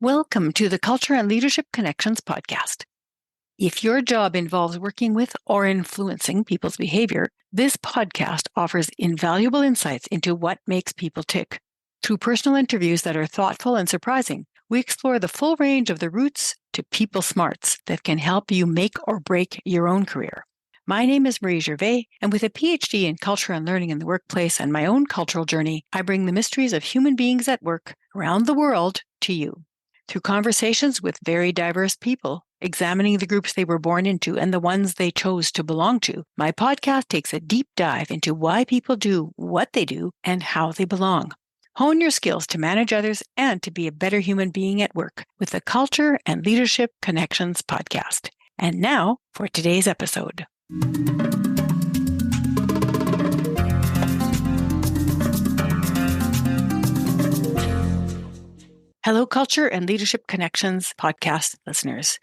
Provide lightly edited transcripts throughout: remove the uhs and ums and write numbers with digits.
Welcome to the Culture and Leadership Connections podcast. If your job involves working with or influencing people's behavior, this podcast offers invaluable insights into what makes people tick. Through personal interviews that are thoughtful and surprising, we explore the full range of the roots to people smarts that can help you make or break your own career. My name is Marie Gervais, and with a PhD in culture and learning in the workplace and my own cultural journey, I bring the mysteries of human beings at work around the world to you. Through conversations with very diverse people, examining the groups they were born into and the ones they chose to belong to, my podcast takes a deep dive into why people do what they do and how they belong. Hone your skills to manage others and to be a better human being at work with the Culture and Leadership Connections podcast. And now for today's episode. Hello, Culture and Leadership Connections podcast listeners.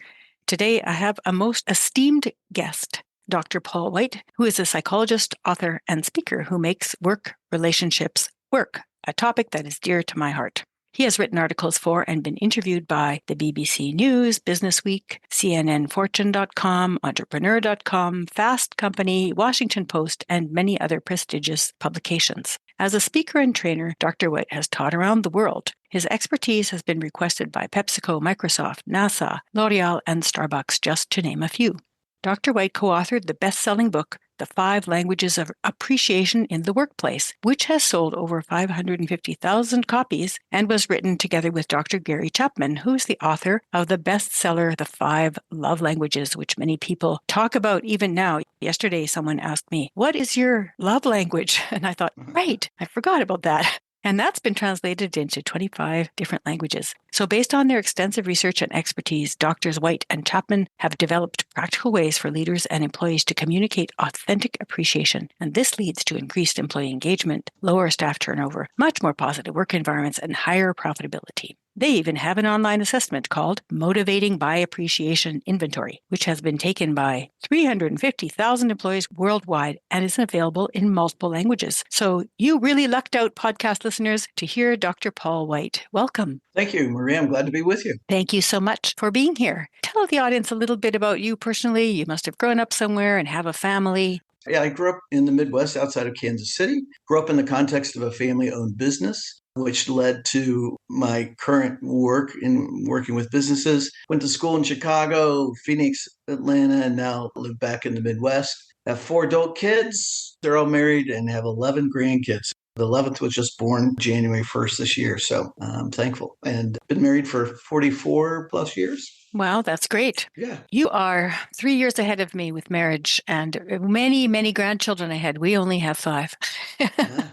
Today, I have a most esteemed guest, Dr. Paul White, who is a psychologist, author, and speaker who makes work relationships work, a topic that is dear to my heart. He has written articles for and been interviewed by the BBC News, Business Week, CNN Fortune.com, Entrepreneur.com, Fast Company, Washington Post, and many other prestigious publications. As a speaker and trainer, Dr. White has taught around the world. His expertise has been requested by PepsiCo, Microsoft, NASA, L'Oreal, and Starbucks, just to name a few. Dr. White co-authored the best-selling book, The 5 Languages of Appreciation in the Workplace, which has sold over 550,000 copies and was written together with Dr. Gary Chapman, who's the author of the bestseller, The 5 Love Languages, which many people talk about even now. Yesterday, someone asked me, "What is your love language?" And I thought, right, I forgot about that. And that's been translated into 25 different languages. So based on their extensive research and expertise, Drs. White and Chapman have developed practical ways for leaders and employees to communicate authentic appreciation. And this leads to increased employee engagement, lower staff turnover, much more positive work environments, and higher profitability. They even have an online assessment called Motivating by Appreciation Inventory, which has been taken by 350,000 employees worldwide and is available in multiple languages. So you really lucked out, podcast listeners, to hear Dr. Paul White. Welcome. Thank you, Maria. I'm glad to be with you. Thank you so much for being here. Tell the audience a little bit about you personally. You must have grown up somewhere and have a family. Yeah, I grew up in the Midwest outside of Kansas City. Grew up in the context of a family-owned business, which led to my current work in working with businesses. Went to school in Chicago, Phoenix, Atlanta, and now live back in the Midwest. I have 4 adult kids. They're all married and have 11 grandkids. The 11th was just born January 1st this year, so I'm thankful. And been married for 44 plus years. Wow, that's great. Yeah. You are 3 years ahead of me with marriage and many, many grandchildren ahead. We only have 5. Yeah.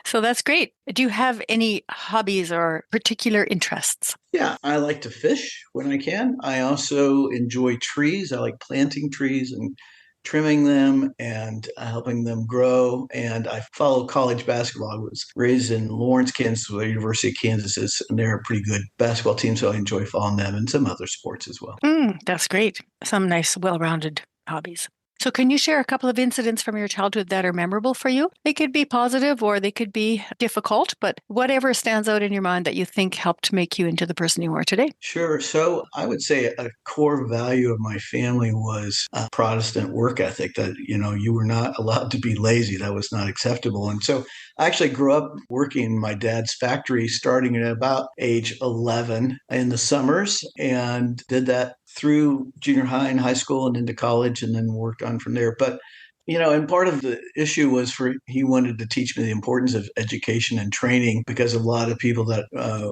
So that's great. Do you have any hobbies or particular interests? Yeah, I like to fish when I can. I also enjoy trees. I like planting trees and trimming them and helping them grow. And I follow college basketball. I was raised in Lawrence, Kansas, where the University of Kansas is, and they're a pretty good basketball team, so I enjoy following them and some other sports as well. That's great. Some nice, well-rounded hobbies. So can you share a couple of incidents from your childhood that are memorable for you? They could be positive or they could be difficult, but whatever stands out in your mind that you think helped make you into the person you are today. Sure. So I would say a core value of my family was a Protestant work ethic that, you were not allowed to be lazy. That was not acceptable. And so I actually grew up working in my dad's factory starting at about age 11 in the summers and did that through junior high and high school and into college and then worked on from there. But, and part of the issue was he wanted to teach me the importance of education and training because a lot of people that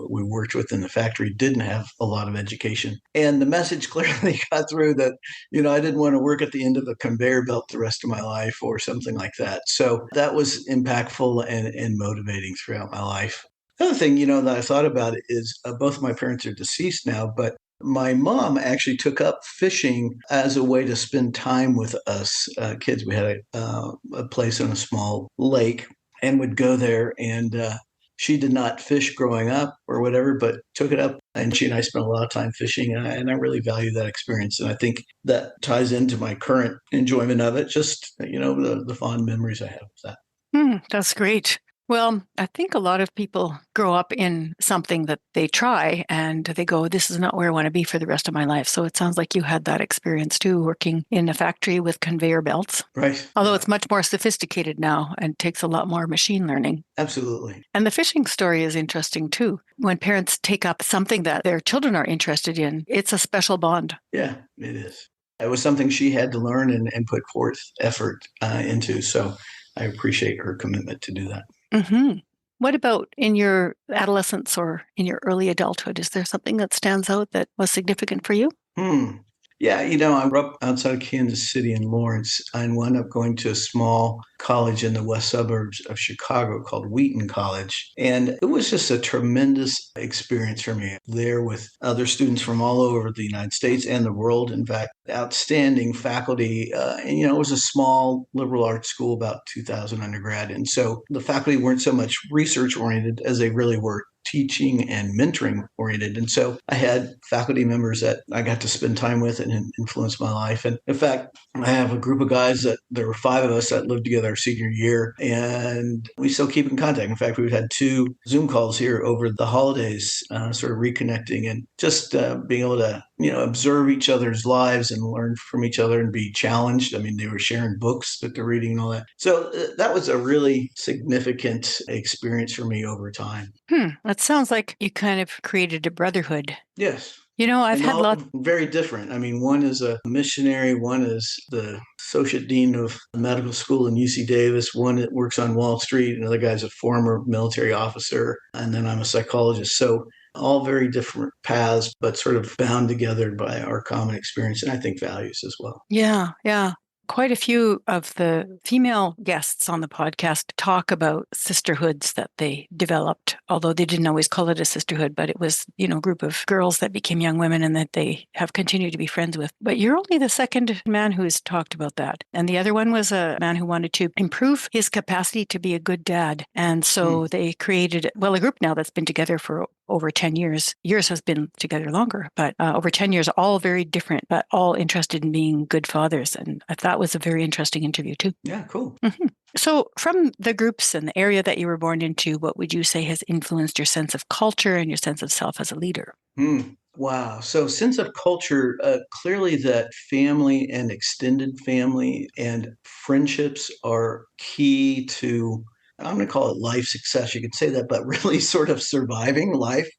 we worked with in the factory didn't have a lot of education. And the message clearly got through that, I didn't want to work at the end of a conveyor belt the rest of my life or something like that. So that was impactful and motivating throughout my life. Another thing, that I thought about is both of my parents are deceased now, but my mom actually took up fishing as a way to spend time with us kids. We had a place on a small lake and would go there. And she did not fish growing up or whatever, but took it up. And she and I spent a lot of time fishing. And I really value that experience. And I think that ties into my current enjoyment of it, just, the fond memories I have of that. That's great. Well, I think a lot of people grow up in something that they try and they go, this is not where I want to be for the rest of my life. So it sounds like you had that experience too, working in a factory with conveyor belts. Right. Although Yeah, it's much more sophisticated now and takes a lot more machine learning. absolutely. And the fishing story is interesting too. When parents take up something that their children are interested in, it's a special bond. Yeah, it is. It was something she had to learn and put forth effort into. So I appreciate her commitment to do that. Hmm. What about in your adolescence or in your early adulthood? Is there something that stands out that was significant for you? Hmm. Yeah, I grew up outside of Kansas City in Lawrence and wound up going to a small college in the west suburbs of Chicago called Wheaton College. And it was just a tremendous experience for me there with other students from all over the United States and the world. In fact, outstanding faculty. And it was a small liberal arts school, about 2,000 undergrad. And so the faculty weren't so much research oriented as they really were teaching and mentoring oriented. And so I had faculty members that I got to spend time with and influence my life. And in fact, I have a group of guys that there were five of us that lived together our senior year, and we still keep in contact. In fact, we've had two Zoom calls here over the holidays, sort of reconnecting and just being able to, observe each other's lives and learn from each other and be challenged. I mean, they were sharing books that they're reading and all that. So that was a really significant experience for me over time. That sounds like you kind of created a brotherhood. Yes. I've And had all lots. very different. I mean, one is a missionary, one is the associate dean of medical school in UC Davis, one that works on Wall Street, another guy's a former military officer, and then I'm a psychologist. So all very different paths, but sort of bound together by our common experience and I think values as well. Yeah, yeah. Quite a few of the female guests on the podcast talk about sisterhoods that they developed, although they didn't always call it a sisterhood, but it was, a group of girls that became young women and that they have continued to be friends with. But you're only the second man who has talked about that. And the other one was a man who wanted to improve his capacity to be a good dad. And Hmm. so they created, well, a group now that's been together for over 10 years. Years has been together longer, but over 10 years, all very different, but all interested in being good fathers. And I thought was a very interesting interview too. Yeah, cool. Mhm. So, from the groups and the area that you were born into, what would you say has influenced your sense of culture and your sense of self as a leader? Hmm. Wow. So, sense of culture, clearly that family and extended family and friendships are key to, I'm going to call it life success. You could say that, but really sort of surviving life,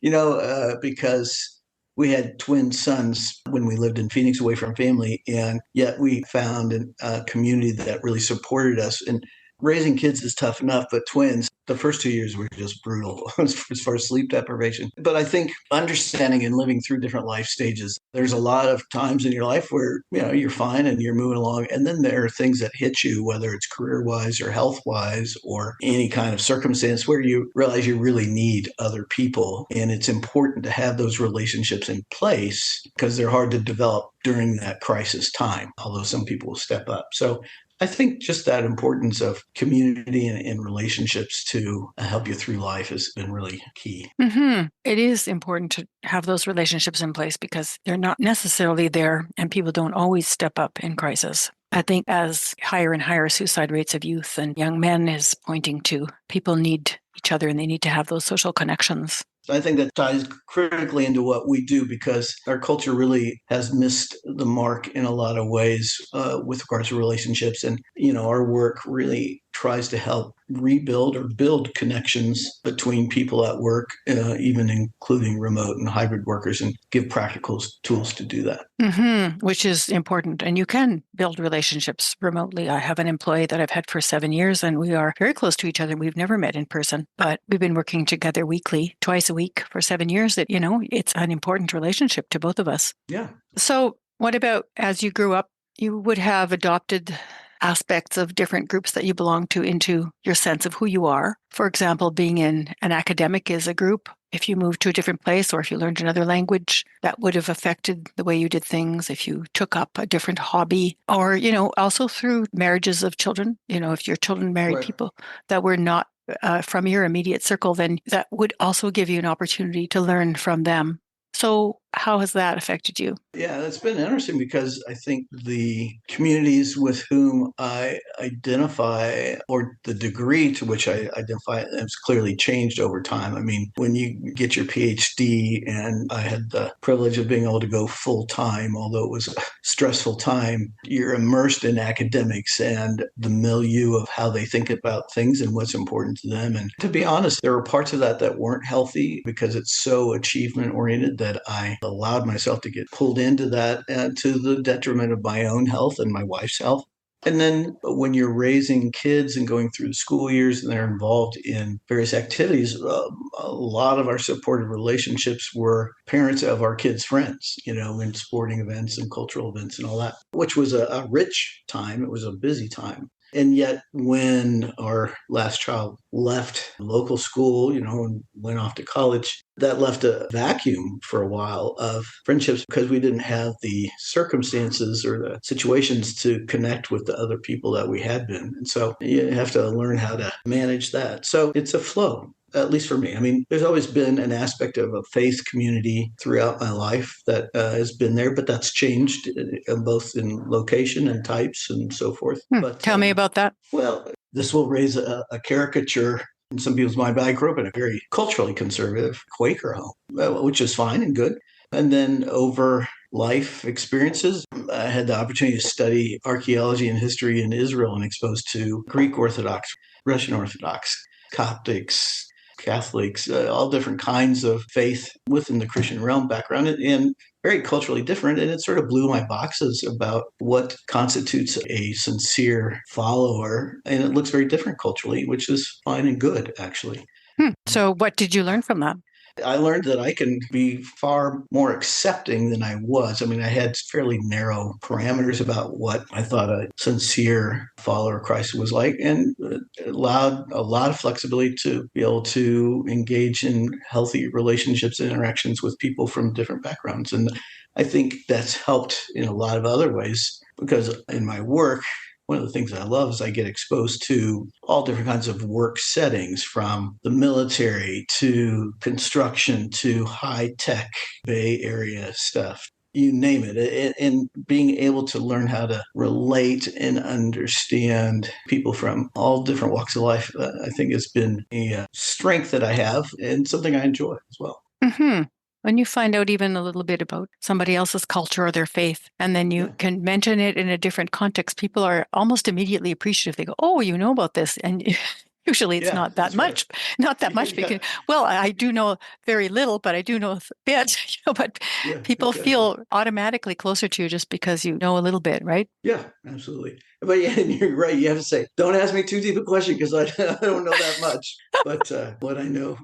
because we had twin sons when we lived in Phoenix away from family. And yet we found a community that really supported us. And raising kids is tough enough, but twins, the first 2 years were just brutal as far as sleep deprivation. But I think understanding and living through different life stages, there's a lot of times in your life where, you're fine and you're moving along. And then there are things that hit you, whether it's career wise or health wise or any kind of circumstance where you realize you really need other people. And it's important to have those relationships in place because they're hard to develop during that crisis time, although some people will step up. So I think just that importance of community and relationships to help you through life has been really key. It is important to have those relationships in place because they're not necessarily there and people don't always step up in crisis. I think as higher and higher suicide rates of youth and young men is pointing to, people need each other and they need to have those social connections. I think that ties critically into what we do because our culture really has missed the mark in a lot of ways with regards to relationships. And, our work really tries to help rebuild or build connections between people at work, even including remote and hybrid workers, and give practical tools to do that. Which is important. And you can build relationships remotely. I have an employee that I've had for 7 years, and we are very close to each other. We've never met in person, but we've been working together weekly, twice a week for 7 years. That, it's an important relationship to both of us. Yeah. So, what about as you grew up, you would have adopted aspects of different groups that you belong to into your sense of who you are. For example, being in an academic is a group. If you moved to a different place or if you learned another language, that would have affected the way you did things. If you took up a different hobby or, also through marriages of children, if your children married Right. people that were not from your immediate circle, then that would also give you an opportunity to learn from them. So How has that affected you? Yeah, that's been interesting because I think the communities with whom I identify, or the degree to which I identify, has clearly changed over time. I mean, when you get your PhD, and I had the privilege of being able to go full time, although it was a stressful time, you're immersed in academics and the milieu of how they think about things and what's important to them. And to be honest, there were parts of that weren't healthy because it's so achievement oriented that I allowed myself to get pulled into that, to the detriment of my own health and my wife's health. And then when you're raising kids and going through the school years and they're involved in various activities, a lot of our supportive relationships were parents of our kids' friends, in sporting events and cultural events and all that, which was a rich time. It was a busy time. And yet, when our last child left local school, and went off to college, that left a vacuum for a while of friendships because we didn't have the circumstances or the situations to connect with the other people that we had been. And so you have to learn how to manage that. So it's a flow. At least for me. I mean, there's always been an aspect of a faith community throughout my life that has been there, but that's changed both in location and types and so forth. But Tell me about that. well, this will raise a caricature in some people's mind, but I grew up in a very culturally conservative Quaker home, which is fine and good. And then over life experiences, I had the opportunity to study archaeology and history in Israel and exposed to Greek Orthodox, Russian Orthodox, Coptics, Catholics, all different kinds of faith within the Christian realm background, and very culturally different. And it sort of blew my boxes about what constitutes a sincere follower. And it looks very different culturally, which is fine and good, actually. So what did you learn from that? I learned that I can be far more accepting than I was. I mean, I had fairly narrow parameters about what I thought a sincere follower of Christ was like, and it allowed a lot of flexibility to be able to engage in healthy relationships and interactions with people from different backgrounds. And I think that's helped in a lot of other ways because in my work, one of the things I love is I get exposed to all different kinds of work settings, from the military to construction to high tech Bay Area stuff. You name it. And being able to learn how to relate and understand people from all different walks of life, I think has been a strength that I have and something I enjoy as well. Mm-hmm. When you find out even a little bit about somebody else's culture or their faith, and then you can mention it in a different context, people are almost immediately appreciative. They go, "Oh, you know about this," and usually it's not that much, right. Not that much. Because, well, I do know very little, but I do know a bit. But people feel automatically closer to you just because you know a little bit, right? Yeah, absolutely. But yeah, and you're right. You have to say, don't ask me too deep a question because I don't know that much. But what I know,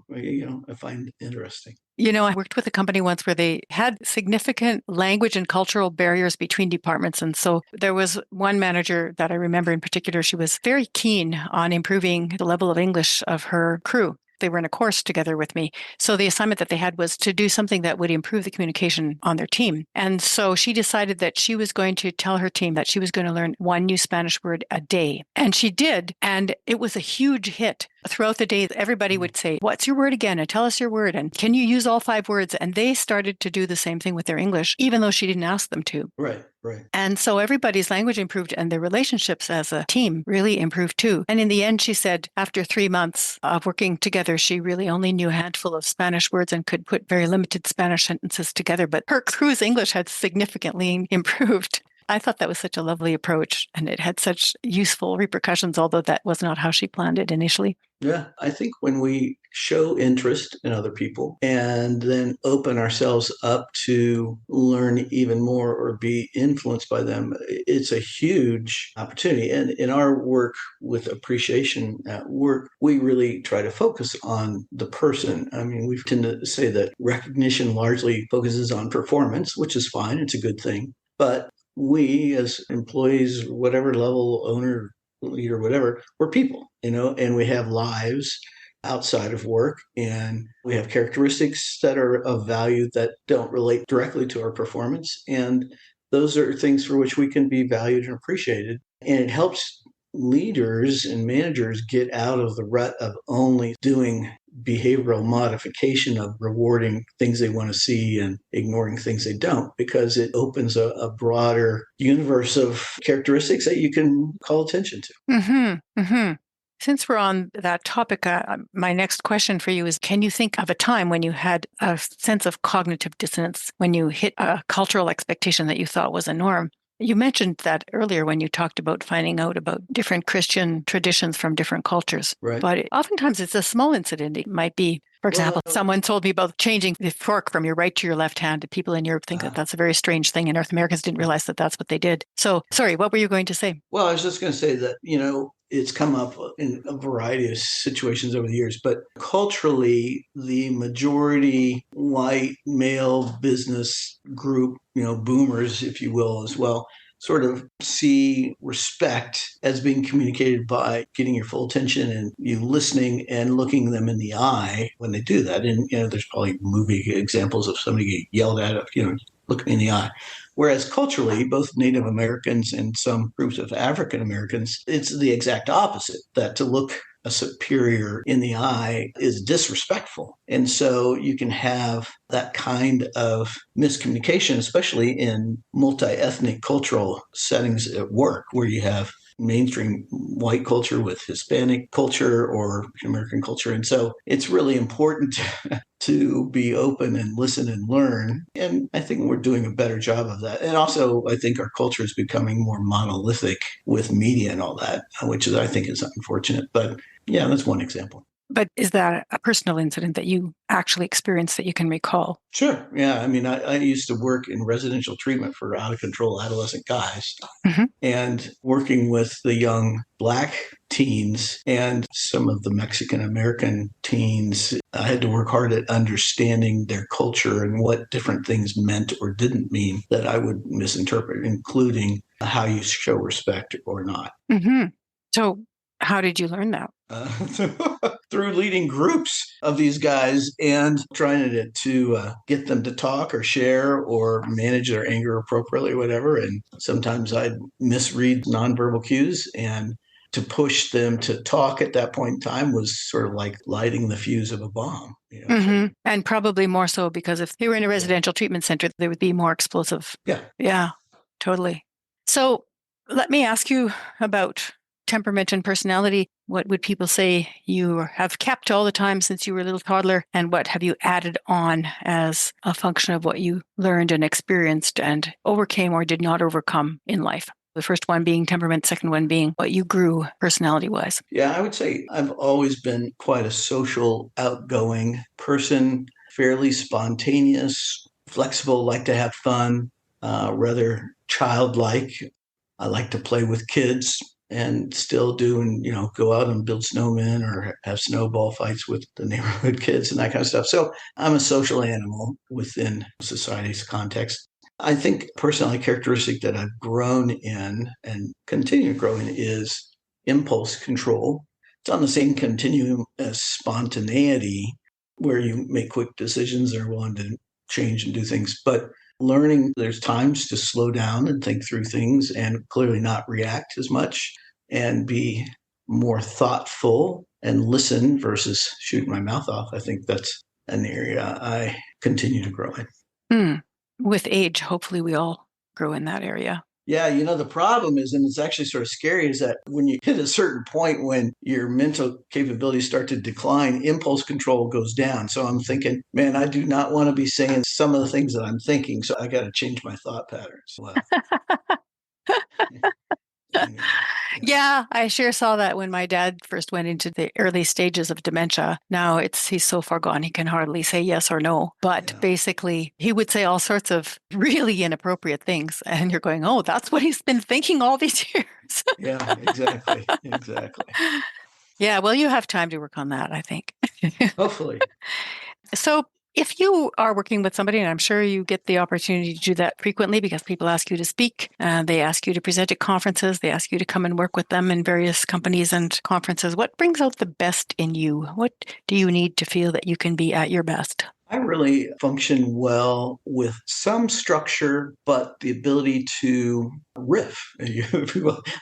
I find interesting. I worked with a company once where they had significant language and cultural barriers between departments. And so there was one manager that I remember in particular, she was very keen on improving the level of English of her crew. They were in a course together with me. So the assignment that they had was to do something that would improve the communication on their team. And so she decided that she was going to tell her team that she was going to learn one new Spanish word a day. And she did. And it was a huge hit. Throughout the day, everybody would say, "What's your word again? And tell us your word. And can you use all 5 words?" And they started to do the same thing with their English, even though she didn't ask them to. Right. And so everybody's language improved and their relationships as a team really improved too. And in the end, she said after 3 months of working together, she really only knew a handful of Spanish words and could put very limited Spanish sentences together. But her crew's English had significantly improved. I thought that was such a lovely approach, and it had such useful repercussions, although that was not how she planned it initially. Yeah, I think when we show interest in other people and then open ourselves up to learn even more or be influenced by them, it's a huge opportunity. And in our work with appreciation at work, we really try to focus on the person. I mean, we tend to say that recognition largely focuses on performance, which is fine. It's a good thing. But we as employees, whatever level, owner, leader, whatever, we're people, and we have lives outside of work, and we have characteristics that are of value that don't relate directly to our performance. And those are things for which we can be valued and appreciated. And it helps leaders and managers get out of the rut of only doing behavioral modification of rewarding things they want to see and ignoring things they don't, because it opens a broader universe of characteristics that you can call attention to. Mm-hmm. Mm-hmm. Since we're on that topic, my next question for you is, can you think of a time when you had a sense of cognitive dissonance, when you hit a cultural expectation that you thought was a norm? You mentioned that earlier when you talked about finding out about different Christian traditions from different cultures. Right. But oftentimes it's a small incident. It might be, for example, someone told me about changing the fork from your right to your left hand. People in Europe think that that's a very strange thing, and North Americans didn't realize that that's what they did. So, sorry, what were you going to say? Well, I was just going to say that, it's come up in a variety of situations over the years, but culturally, the majority white male business group, boomers, if you will, as well, sort of see respect as being communicated by getting your full attention and you listening and looking them in the eye when they do that. And, there's probably movie examples of somebody get yelled at, look me in the eye. Whereas culturally, both Native Americans and some groups of African Americans, it's the exact opposite, that to look a superior in the eye is disrespectful. And so you can have that kind of miscommunication, especially in multi-ethnic cultural settings at work, where you have mainstream white culture with Hispanic culture or American culture. And so it's really important to be open and listen and learn. And I think we're doing a better job of that. And also, I think our culture is becoming more monolithic with media and all that, which is, I think, is unfortunate. But yeah, that's one example. But is that a personal incident that you actually experienced that you can recall? Sure. Yeah. I mean, I used to work in residential treatment for out of control adolescent guys, Mm-hmm. and working with the young Black teens and some of the Mexican American teens. I had to work hard at understanding their culture and what different things meant or didn't mean that I would misinterpret, including how you show respect or not. Mm-hmm. So, how did you learn that? Through leading groups of these guys and trying to get them to talk or share or manage their anger appropriately or whatever. And sometimes I'd misread nonverbal cues, and to push them to talk at that point in time was sort of like lighting the fuse of a bomb. Mm-hmm. And probably more so because if they were in a residential treatment center, they would be more explosive. Yeah. Yeah, totally. So let me ask you about temperament and personality. What would people say you have kept all the time since you were a little toddler? And what have you added on as a function of what you learned and experienced and overcame or did not overcome in life? The first one being temperament, second one being what you grew personality-wise. Yeah, I would say I've always been quite a social, outgoing person, fairly spontaneous, flexible, like to have fun, rather childlike. I like to play with kids and still do, and go out and build snowmen or have snowball fights with the neighborhood kids and that kind of stuff. So I'm a social animal within society's context. I think personality characteristic that I've grown in and continue to grow in is impulse control. It's on the same continuum as spontaneity, where you make quick decisions or want to change and do things, but learning there's times to slow down and think through things and clearly not react as much and be more thoughtful and listen versus shooting my mouth off. I think that's an area I continue to grow in. With age, hopefully we all grow in that area. Yeah, the problem is, and it's actually sort of scary, is that when you hit a certain point when your mental capabilities start to decline, impulse control goes down. So I'm thinking, man, I do not want to be saying some of the things that I'm thinking. So I got to change my thought patterns. Wow. Yeah, I sure saw that when my dad first went into the early stages of dementia. Now he's so far gone, he can hardly say yes or no. But basically, he would say all sorts of really inappropriate things. And you're going, oh, that's what he's been thinking all these years. Yeah, exactly. Exactly. Yeah, well, you have time to work on that, I think. Hopefully. So if you are working with somebody, and I'm sure you get the opportunity to do that frequently because people ask you to speak, they ask you to present at conferences, they ask you to come and work with them in various companies and conferences. What brings out the best in you? What do you need to feel that you can be at your best? I really function well with some structure, but the ability to riff. I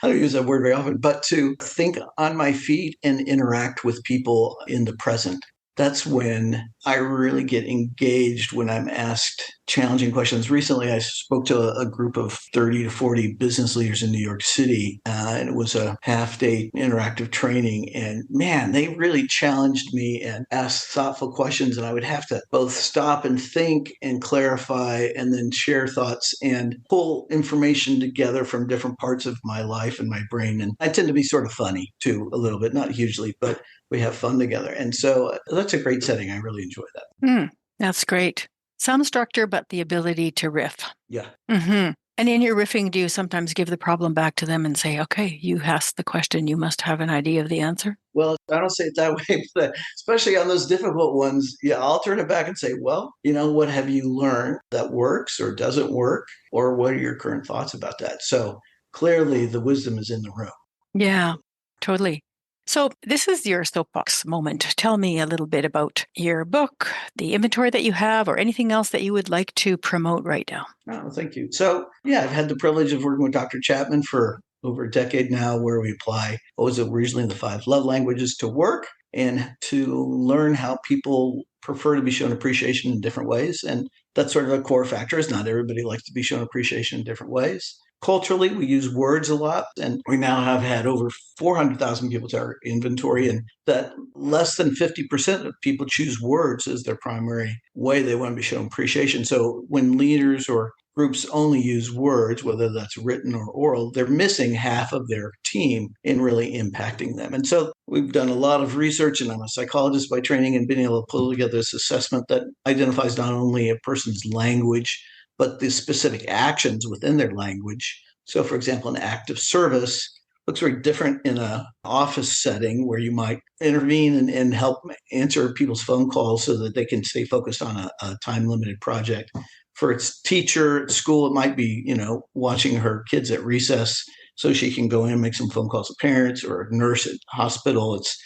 don't use that word very often, but to think on my feet and interact with people in the present. that's when I really get engaged when I'm asked challenging questions. Recently, I spoke to a group of 30 to 40 business leaders in New York City, and it was a half day interactive training. And man, they really challenged me and asked thoughtful questions. And I would have to both stop and think and clarify and then share thoughts and pull information together from different parts of my life and my brain. And I tend to be sort of funny too, a little bit, not hugely, but we have fun together. And so that's a great setting. I really enjoy that. That's great. Some structure, but the ability to riff. Yeah. And in your riffing, do you sometimes give the problem back to them and say, okay, you asked the question, you must have an idea of the answer? Well, I don't say it that way, but especially on those difficult ones, yeah, I'll turn it back and say, well, what have you learned that works or doesn't work? Or what are your current thoughts about that? So clearly the wisdom is in the room. Yeah, totally. So this is your soapbox moment. Tell me a little bit about your book, the inventory that you have, or anything else that you would like to promote right now. Oh, thank you. So, yeah, I've had the privilege of working with Dr. Chapman for over a decade now, where we apply what was originally the 5 love languages to work and to learn how people prefer to be shown appreciation in different ways. And that's sort of a core factor is not everybody likes to be shown appreciation in different ways. Culturally, we use words a lot, and we now have had over 400,000 people to our inventory, and that less than 50% of people choose words as their primary way they want to be shown appreciation. So when leaders or groups only use words, whether that's written or oral, they're missing half of their team in really impacting them. And so we've done a lot of research, and I'm a psychologist by training, and been able to pull together this assessment that identifies not only a person's language, but the specific actions within their language. So, for example, an act of service looks very different in an office setting where you might intervene and help answer people's phone calls so that they can stay focused on a time-limited project. For its teacher at school, it might be, watching her kids at recess so she can go in and make some phone calls to parents, or a nurse at hospital. It's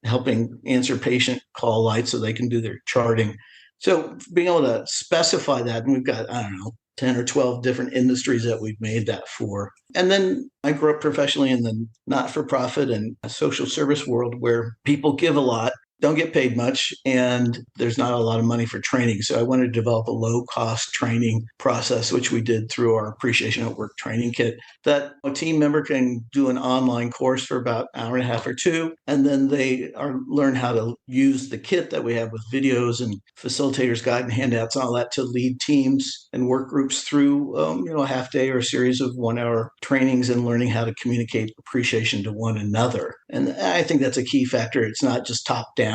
helping answer patient call lights so they can do their charting. So being able to specify that, and we've got, 10 or 12 different industries that we've made that for. And then I grew up professionally in the not-for-profit and social service world where people give a lot, don't get paid much, and there's not a lot of money for training. So I wanted to develop a low-cost training process, which we did through our Appreciation at Work training kit, that a team member can do an online course for about an hour and a half or 2, and then they learn how to use the kit that we have with videos and facilitators guide and handouts and all that to lead teams and work groups through, a half day or a series of 1-hour trainings and learning how to communicate appreciation to one another. And I think that's a key factor. It's not just top down,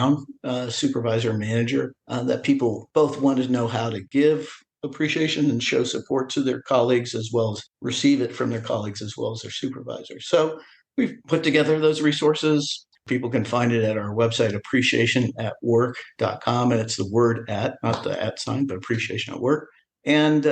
supervisor or manager, that people both want to know how to give appreciation and show support to their colleagues, as well as receive it from their colleagues, as well as their supervisors. So we've put together those resources. People can find it at our website, appreciationatwork.com. And it's the word at, not the at sign, but appreciation at work. And,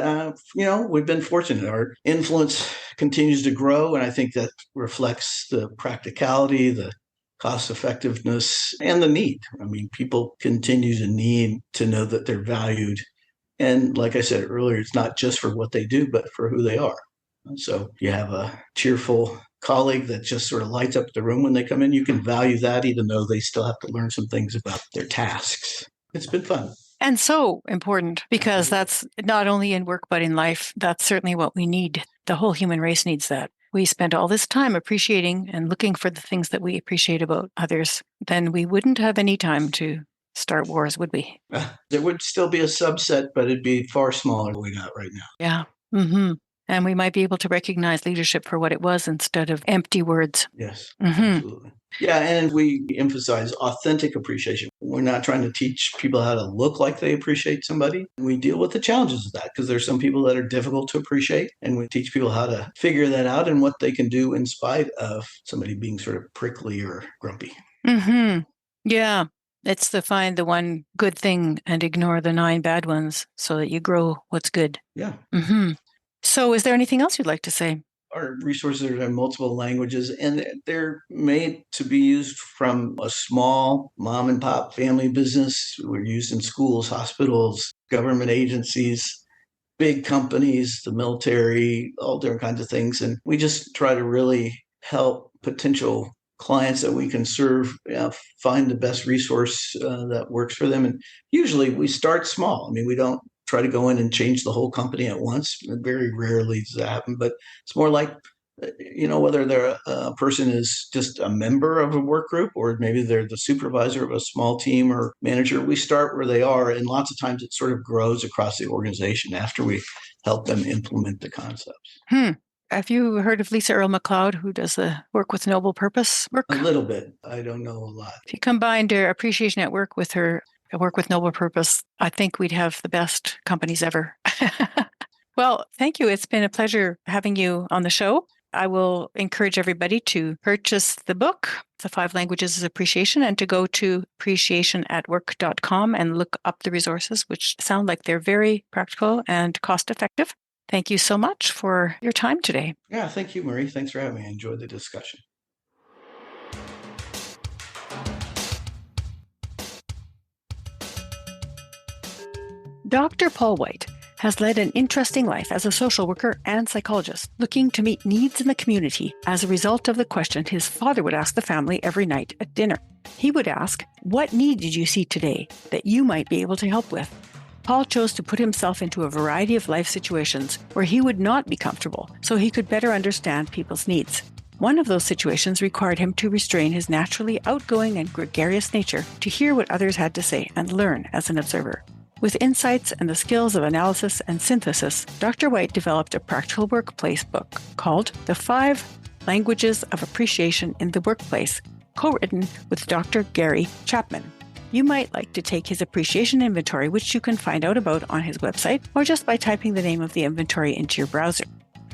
we've been fortunate. Our influence continues to grow. And I think that reflects the practicality, the cost effectiveness, and the need. I mean, people continue to need to know that they're valued. And like I said earlier, it's not just for what they do, but for who they are. So you have a cheerful colleague that just sort of lights up the room when they come in. You can value that, even though they still have to learn some things about their tasks. It's been fun. And so important, because that's not only in work, but in life. That's certainly what we need. The whole human race needs that. We spend all this time appreciating and looking for the things that we appreciate about others. Then we wouldn't have any time to start wars, would we? There would still be a subset, but it'd be far smaller than we got right now. Yeah. And we might be able to recognize leadership for what it was instead of empty words. Yes, absolutely. Yeah, and we emphasize authentic appreciation. We're not trying to teach people how to look like they appreciate somebody. We deal with the challenges of that, because there's some people that are difficult to appreciate, and we teach people how to figure that out and what they can do in spite of somebody being sort of prickly or grumpy. Yeah. It's to find the one good thing and ignore the 9 bad ones so that you grow what's good. Yeah. So is there anything else you'd like to say? Our resources are in multiple languages, and they're made to be used from a small mom and pop family business. We're used in schools, hospitals, government agencies, big companies, the military, all different kinds of things. And we just try to really help potential clients that we can serve, find the best resource that works for them. And usually we start small. I mean, we don't try to go in and change the whole company at once. Very rarely does that happen, but it's more like, whether a person is just a member of a work group or maybe they're the supervisor of a small team or manager. We start where they are, and lots of times it sort of grows across the organization after we help them implement the concepts. Have you heard of Lisa Earle McLeod, who does the Work with Noble Purpose work? A little bit. I don't know a lot. If you combined her appreciation at work with her Work with Noble Purpose, I think we'd have the best companies ever. Well, thank you. It's been a pleasure having you on the show. I will encourage everybody to purchase the book, The 5 Languages of Appreciation, and to go to appreciationatwork.com and look up the resources, which sound like they're very practical and cost-effective. Thank you so much for your time today. Yeah, thank you, Marie. Thanks for having me. I enjoyed the discussion. Dr. Paul White has led an interesting life as a social worker and psychologist, looking to meet needs in the community as a result of the question his father would ask the family every night at dinner. He would ask, "What need did you see today that you might be able to help with?" Paul chose to put himself into a variety of life situations where he would not be comfortable so he could better understand people's needs. One of those situations required him to restrain his naturally outgoing and gregarious nature to hear what others had to say and learn as an observer. With insights and the skills of analysis and synthesis, Dr. White developed a practical workplace book called The 5 Languages of Appreciation in the Workplace, co-written with Dr. Gary Chapman. You might like to take his appreciation inventory, which you can find out about on his website or just by typing the name of the inventory into your browser.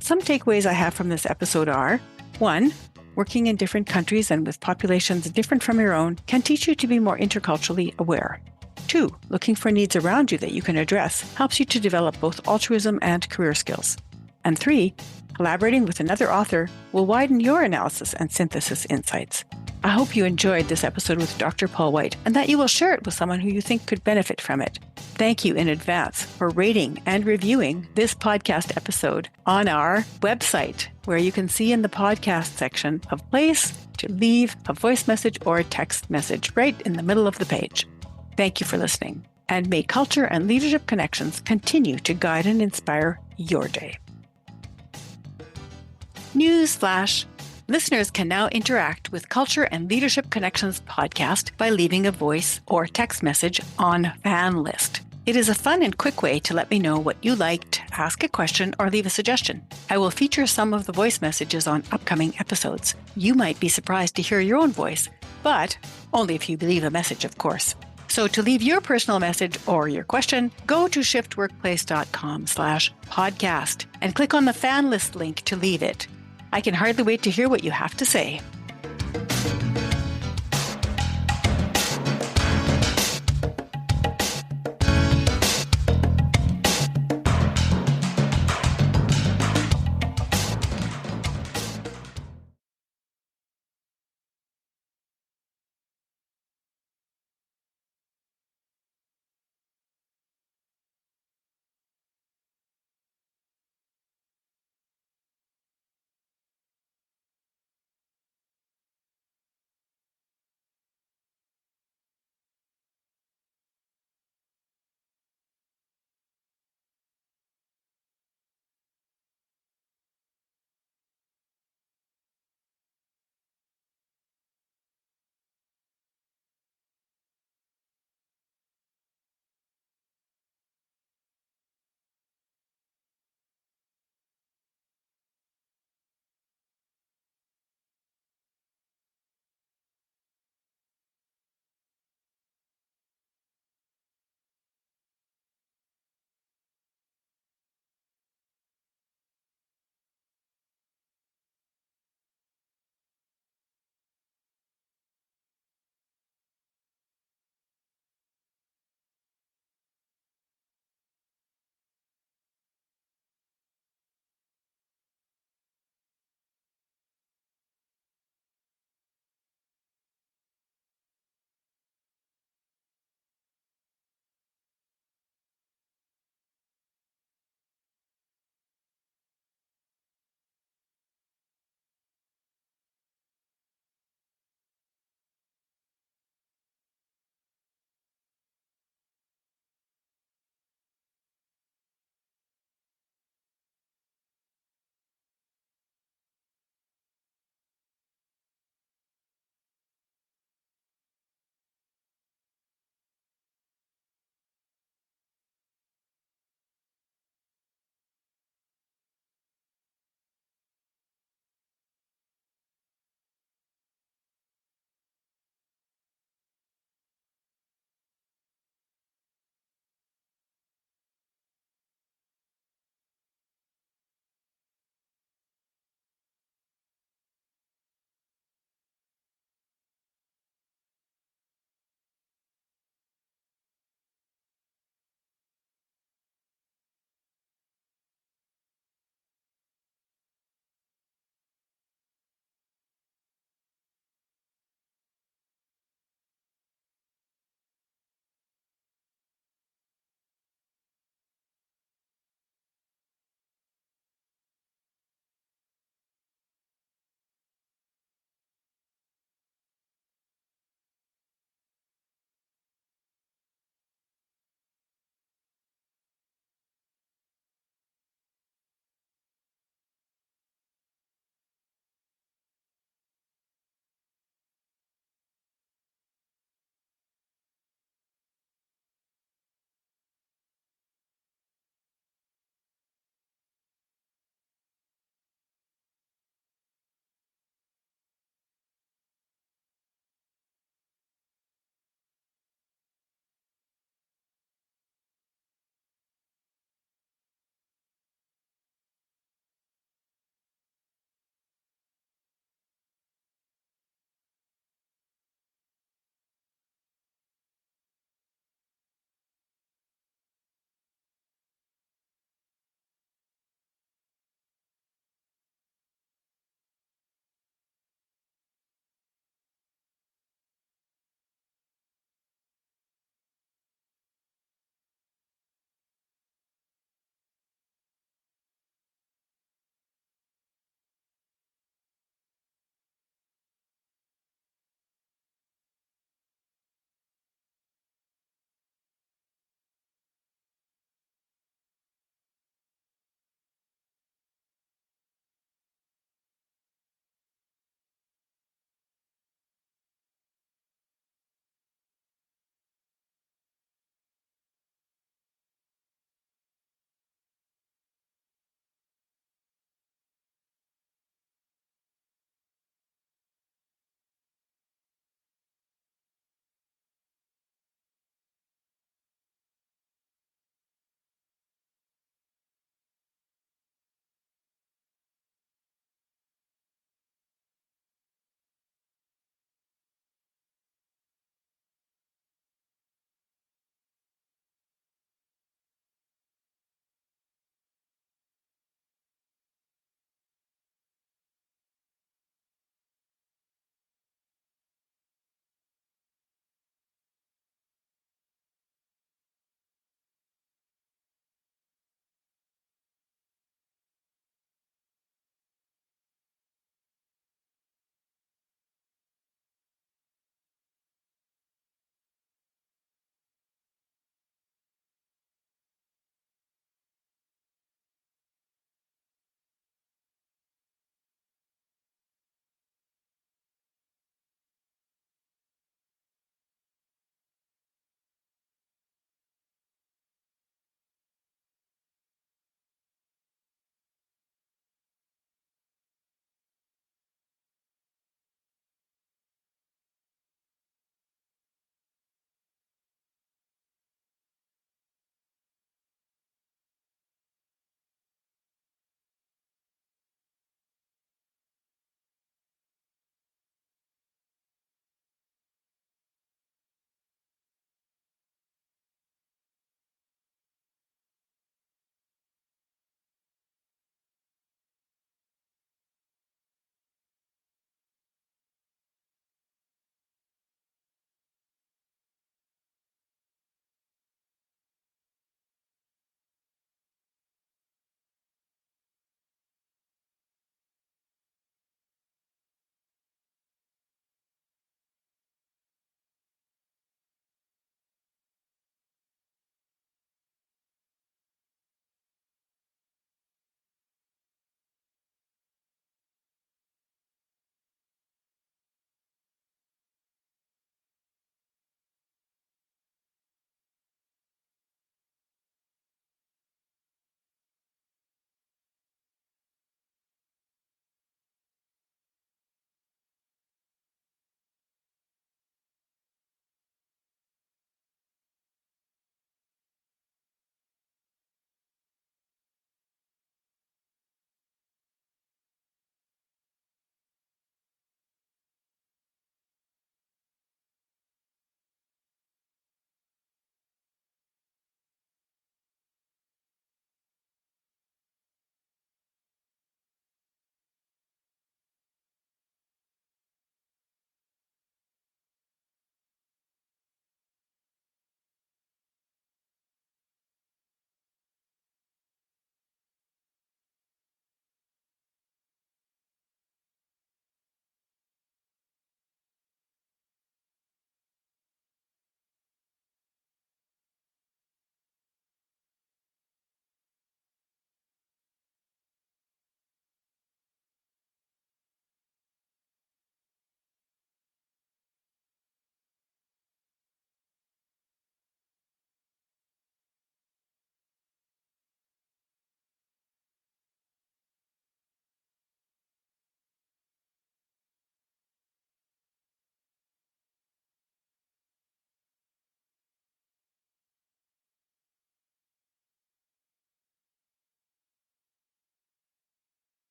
Some takeaways I have from this episode are: 1. Working in different countries and with populations different from your own can teach you to be more interculturally aware. 2. Looking for needs around you that you can address helps you to develop both altruism and career skills. And 3. Collaborating with another author will widen your analysis and synthesis insights. I hope you enjoyed this episode with Dr. Paul White and that you will share it with someone who you think could benefit from it. Thank you in advance for rating and reviewing this podcast episode on our website, where you can see in the podcast section a place to leave a voice message or a text message right in the middle of the page. Thank you for listening, and may culture and leadership connections continue to guide and inspire your day. Newsflash. Listeners can now interact with Culture and Leadership Connections podcast by leaving a voice or text message on Fan List. It is a fun and quick way to let me know what you liked, ask a question, or leave a suggestion. I will feature some of the voice messages on upcoming episodes. You might be surprised to hear your own voice, but only if you leave a message, of course. So to leave your personal message or your question, go to shiftworkplace.com/podcast and click on the Fan List link to leave it. I can hardly wait to hear what you have to say.